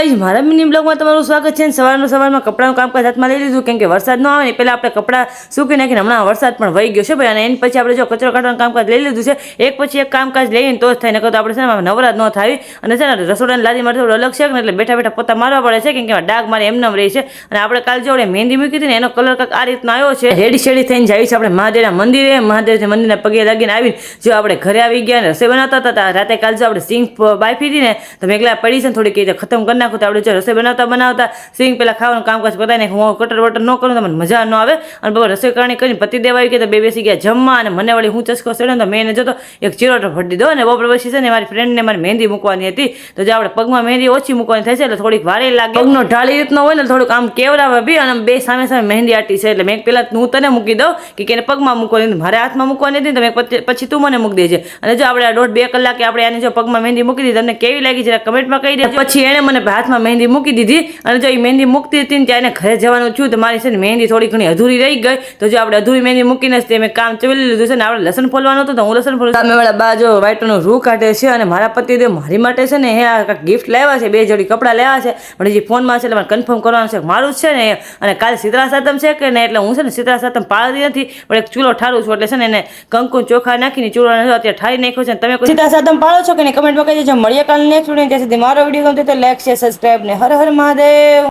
Guys મારા mini બ્લોગમાં તમારું સ્વાગત છે. સવારમાં કપડાનું કામકાજ હાથમાં લઈ લીધું કેમ કે વરસાદ ન આવે ને પહેલાં આપણે કપડાં સૂકી નાખીને હમણાં વરસાદ પણ વહી ગયો છે ભાઈ, અને એની પછી આપણે જો કચરો કાઢવાનું કામકાજ લઈ લીધું છે. એક પછી એક કામકાજ લઈને તો જ થાય, નકર તો આપણે છે ને નવરાત ન થાય. અને છે ને રસોડાની લાદી માટે થોડું અલગ છે ને એટલે બેઠા બેઠા પોતા મારવા પડે છે કેમ કે ડાઘ મારે એમને રહી છે. અને આપણે કાલ જો મહેંદી મૂકી હતી ને એનો કલર કંઈક આ રીતનો આવ્યો છે. રેડી શેડી થઈને જાય છે આપણે મહાદેવના મંદિરે. મહાદેવ મંદિરના પગે લાગીને આવીને જો આપણે ઘરે આવી ગયા ને રસોઈ બનાવતા હતા. રાતે કાલ જો આપણે સિંગ બાફી હતી ને તો મેઘલા પડી છે ને થોડીક ખતમ કરી નાખું. તો આપણે જો રસોઈ બનાવતા સિંગ પેલા ખાવાનું કામકાજ પતાવીને હું કટર વટર ન કરું તો મને મજા ન આવે. અને બરાબર રસોઈ કરણી કરીને પતિ દેવા આવી ગયા તો બે બેસી ગયા જમવા. અને મને વળી હું ચસ્કો ચડ્યો તો મેં જોતો એક ચીરોટો ફટી દીધો. અને બપોર પછી છે ને મારી ફ્રેન્ડને મારી મહેંદી મૂકવાની હતી. તો જો આપણે પગમાં મહેંદી ઓછી મૂકવાની થાય છે એટલે થોડીક વારે લાગે. પગનો ઢાળી રીતનો હોય ને થોડુંક આમ કેવરાવે બી. અને બે સામે સામે મહેંદી આટી છે એટલે મેં પેલા હું તને મૂકી દઉં કે એને પગમાં મૂકવાની, મારે હાથમાં મૂકવાની હતી તો મેં પછી તું મને મૂકી દેજે. અને જો આપણે 1.5-2 કલાકે આપણે આને જો પગમાં મહેંદી મૂકી દીધી, તમને કેવી લાગી જરા કમેન્ટમાં કહી દેજો. પછી એણે મને હાથમાં મહેંદી મૂકી દીધી. અને જો એ મહેંદી મૂકતી હતી ને ત્યારે ઘરે જવાનું છું તો મારી છે ને મહેંદી થોડી ઘણી અધૂરી રહી ગઈ. તો જો આપણે અધૂરી મહેંદી મૂકીને જ મેં કામ ચલાવી લીધું છે. ને આપણે લસણ ફોલવાનું હતું તો હું લસણ ફોલું. સામે વાળા બા જો વાઈટનું રૂ કાઢે છે. અને મારા પતિદેવ મારી માટે છે ને હે ગિફ્ટ લાવ્યા છે, 2 જોડી કપડાં લેવા છે. પણ હજી ફોનમાં છે એટલે મને કન્ફર્મ કરવાનું છે મારું જ છે ને. અને કાલે શીતળા સાતમ છે કે ને એટલે હું છે ને શીતળા સાતમ પાળતી નથી પણ એક ચૂલો ઠારું છું. એટલે છે ને એને કંકુ ચોખા નાખીને ચૂલો અત્યારે ઠારી નાખ્યો છે. તમે શીતળા સાતમ પાળો છો કે નહીં કમેન્ટમાં કહી દેજો. મળીએ કાલે નેક્સ્ટ વિડીયો. ત્યાં સુધી મારો વિડીયો ગમતો તો લાઈક શેર સબસ્ક્રાઈબ ને હર હર મહાદેવ.